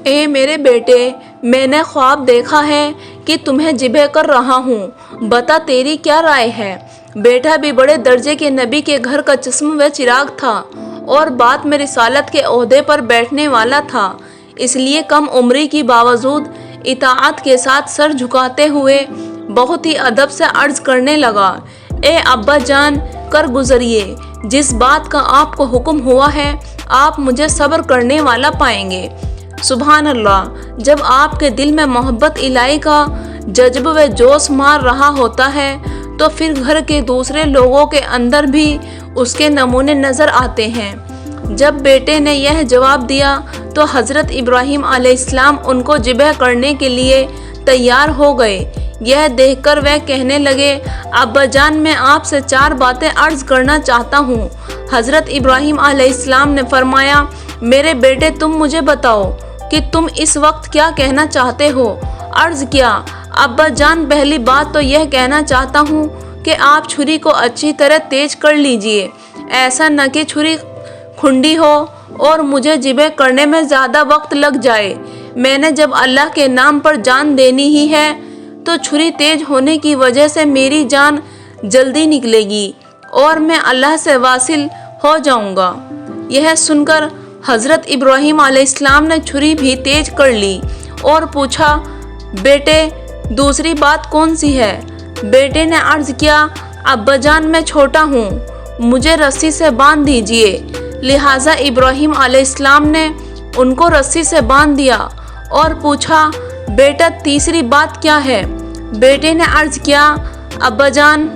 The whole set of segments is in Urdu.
اے میرے بیٹے، میں نے خواب دیکھا ہے کہ تمہیں ذبح کر رہا ہوں، بتا تیری کیا رائے ہے؟ بیٹا بھی بڑے درجے کے نبی کے گھر کا چشم و چراغ تھا اور بعد میں رسالت کے عہدے پر بیٹھنے والا تھا، اس لیے کم عمری کی باوجود اطاعت کے ساتھ سر جھکاتے ہوئے بہت ہی ادب سے عرض کرنے لگا، اے ابا جان، کر گزریے، جس بات کا آپ کو حکم ہوا ہے آپ مجھے صبر کرنے والا پائیں گے۔ سبحان اللہ، جب آپ کے دل میں محبت الہی کا جذب و جوش مار رہا ہوتا ہے تو پھر گھر کے دوسرے لوگوں کے اندر بھی اس کے نمونے نظر آتے ہیں۔ جب بیٹے نے یہ جواب دیا تو حضرت ابراہیم علیہ السلام ان کو ذبح کرنے کے لیے تیار ہو گئے۔ یہ دیکھ کر وہ کہنے لگے، ابا جان، میں آپ سے 4 باتیں عرض کرنا چاہتا ہوں۔ حضرت ابراہیم علیہ السلام نے فرمایا، میرے بیٹے تم مجھے بتاؤ کہ تم اس وقت کیا کہنا چاہتے ہو؟ عرض کیا، ابا جان، پہلی بات تو یہ کہنا چاہتا ہوں کہ آپ چھری کو اچھی طرح تیز کر لیجئے، ایسا نہ کہ چھری کھنڈی ہو اور مجھے ذبح کرنے میں زیادہ وقت لگ جائے۔ میں نے جب اللہ کے نام پر جان دینی ہی ہے تو چھری تیز ہونے کی وجہ سے میری جان جلدی نکلے گی اور میں اللہ سے واصل ہو جاؤں گا۔ یہ سن کر حضرت ابراہیم علیہ السلام نے چھری بھی تیز کر لی اور پوچھا، بیٹے دوسری بات کون سی ہے؟ بیٹے نے عرض کیا، ابا جان، میں چھوٹا ہوں، مجھے رسی سے باندھ دیجئے۔ لہٰذا ابراہیم علیہ السلام نے ان کو رسی سے باندھ دیا اور پوچھا، بیٹا تیسری بات کیا ہے؟ بیٹے نے عرض کیا، ابا جان،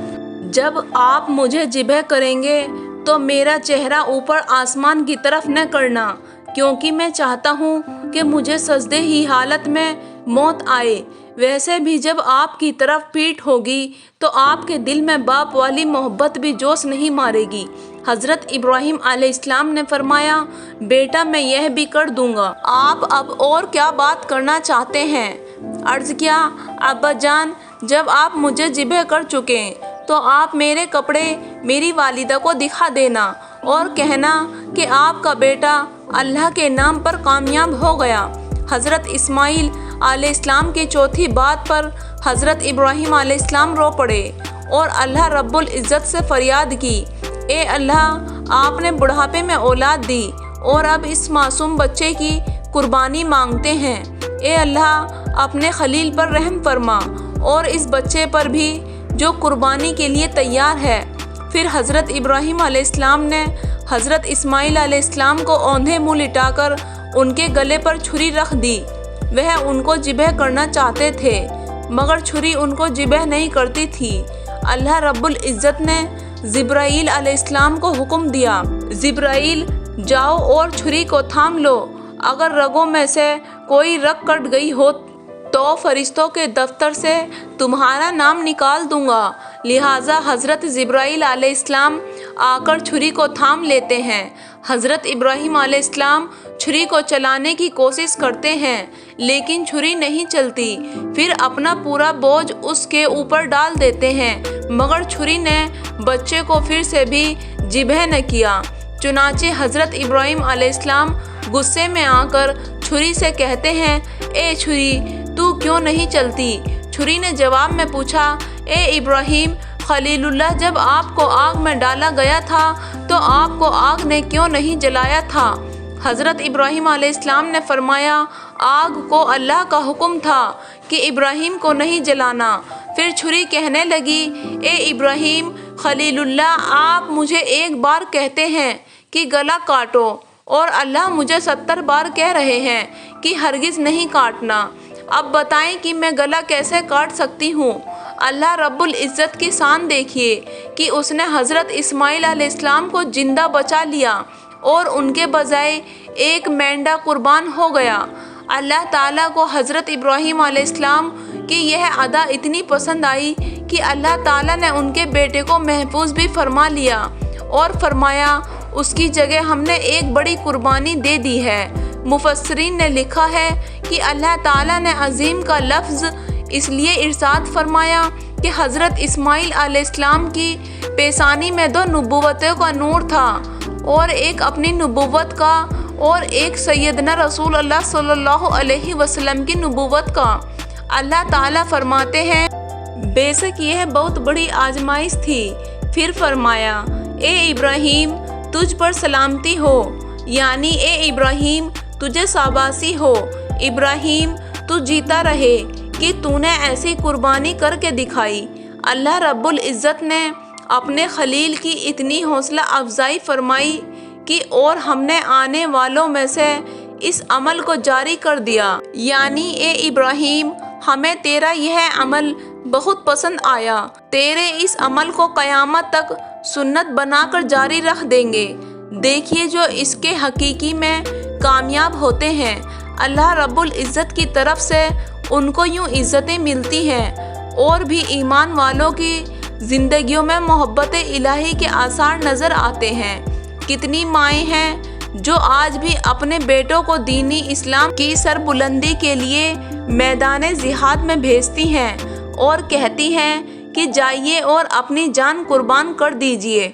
جب آپ مجھے ذبح کریں گے تو میرا چہرہ اوپر آسمان کی طرف نہ کرنا، کیونکہ میں چاہتا ہوں کہ مجھے سجدے ہی حالت میں موت آئے۔ ویسے بھی جب آپ کی طرف پیٹھ ہوگی تو آپ کے دل میں باپ والی محبت بھی جوش نہیں مارے گی۔ حضرت ابراہیم علیہ السلام نے فرمایا، بیٹا میں یہ بھی کر دوں گا، آپ اب اور کیا بات کرنا چاہتے ہیں؟ عرض کیا، ابا جان، جب آپ مجھے ذبح کر چکے تو آپ میرے کپڑے میری والدہ کو دکھا دینا اور کہنا کہ آپ کا بیٹا اللہ کے نام پر کامیاب ہو گیا۔ حضرت اسماعیل علیہ السلام کی چوتھی بات پر حضرت ابراہیم علیہ السلام رو پڑے اور اللہ رب العزت سے فریاد کی، اے اللہ، آپ نے بڑھاپے میں اولاد دی اور اب اس معصوم بچے کی قربانی مانگتے ہیں۔ اے اللہ، اپنے خلیل پر رحم فرما اور اس بچے پر بھی جو قربانی کے لیے تیار ہے۔ پھر حضرت ابراہیم علیہ السلام نے حضرت اسماعیل علیہ السلام کو اوندھے منہ لٹا کر ان کے گلے پر چھری رکھ دی۔ وہ ان کو ذبح کرنا چاہتے تھے مگر چھری ان کو ذبح نہیں کرتی تھی۔ اللہ رب العزت نے جبرائیل علیہ السلام کو حکم دیا، جبرائیل، جاؤ اور چھری کو تھام لو، اگر رگوں میں سے کوئی رگ کٹ گئی ہو تو فرشتوں کے دفتر سے تمہارا نام نکال دوں گا۔ لہٰذا حضرت جبرائیل علیہ السلام آ کر چھری کو تھام لیتے ہیں۔ حضرت ابراہیم علیہ السلام چھری کو چلانے کی کوشش کرتے ہیں لیکن چھری نہیں چلتی، پھر اپنا پورا بوجھ اس کے اوپر ڈال دیتے ہیں مگر چھری نے بچے کو پھر سے بھی ذبح نہ کیا۔ چنانچہ حضرت ابراہیم علیہ السلام غصے میں آ کر چھری سے کہتے ہیں، اے چھری، تو کیوں نہیں چلتی؟ چھری نے جواب میں پوچھا، اے ابراہیم خلیل اللہ، جب آپ کو آگ میں ڈالا گیا تھا تو آپ کو آگ نے کیوں نہیں جلایا تھا؟ حضرت ابراہیم علیہ السلام نے فرمایا، آگ کو اللہ کا حکم تھا کہ ابراہیم کو نہیں جلانا۔ پھر چھری کہنے لگی، اے ابراہیم خلیل اللہ، آپ مجھے ایک بار کہتے ہیں کہ گلا کاٹو اور اللہ مجھے 70 بار کہہ رہے ہیں کہ ہرگز نہیں کاٹنا۔ اب بتائیں کہ میں گلا کیسے کاٹ سکتی ہوں؟ اللہ رب العزت کی شان دیکھیے کہ اس نے حضرت اسماعیل علیہ السلام کو زندہ بچا لیا اور ان کے بجائے ایک مینڈا قربان ہو گیا۔ اللہ تعالیٰ کو حضرت ابراہیم علیہ السلام کی یہ ادا اتنی پسند آئی کہ اللہ تعالیٰ نے ان کے بیٹے کو محفوظ بھی فرما لیا اور فرمایا، اس کی جگہ ہم نے ایک بڑی قربانی دے دی ہے۔ مفسرین نے لکھا ہے کہ اللہ تعالیٰ نے عظیم کا لفظ اس لیے ارشاد فرمایا کہ حضرت اسماعیل علیہ السلام کی پیشانی میں 2 نبوتوں کا نور تھا اور ایک اپنی نبوت کا اور ایک سیدنا رسول اللہ صلی اللہ علیہ وسلم کی نبوت کا۔ اللہ تعالیٰ فرماتے ہیں بے شک یہ بہت بڑی آزمائش تھی۔ پھر فرمایا اے ابراہیم تجھ پر سلامتی ہو، یعنی اے ابراہیم تجھے شاباشی ہو، ابراہیم تو جیتا رہے کہ تو نے ایسی قربانی کر کے دکھائی۔ اللہ رب العزت نے اپنے خلیل کی اتنی حوصلہ افزائی فرمائی کہ اور ہم نے آنے والوں میں سے اس عمل کو جاری کر دیا، یعنی اے ابراہیم ہمیں تیرا یہ عمل بہت پسند آیا، تیرے اس عمل کو قیامت تک سنت بنا کر جاری رکھ دیں گے۔ دیکھیے جو اس کے حقیقی میں کامیاب ہوتے ہیں، اللہ رب العزت کی طرف سے ان کو یوں عزتیں ملتی ہیں، اور بھی ایمان والوں کی زندگیوں میں محبت الہی کے آثار نظر آتے ہیں۔ کتنی مائیں ہیں جو آج بھی اپنے بیٹوں کو دینی اسلام کی سربلندی کے لیے میدان جہاد میں بھیجتی ہیں اور کہتی ہیں کہ جائیے اور اپنی جان قربان کر دیجیے۔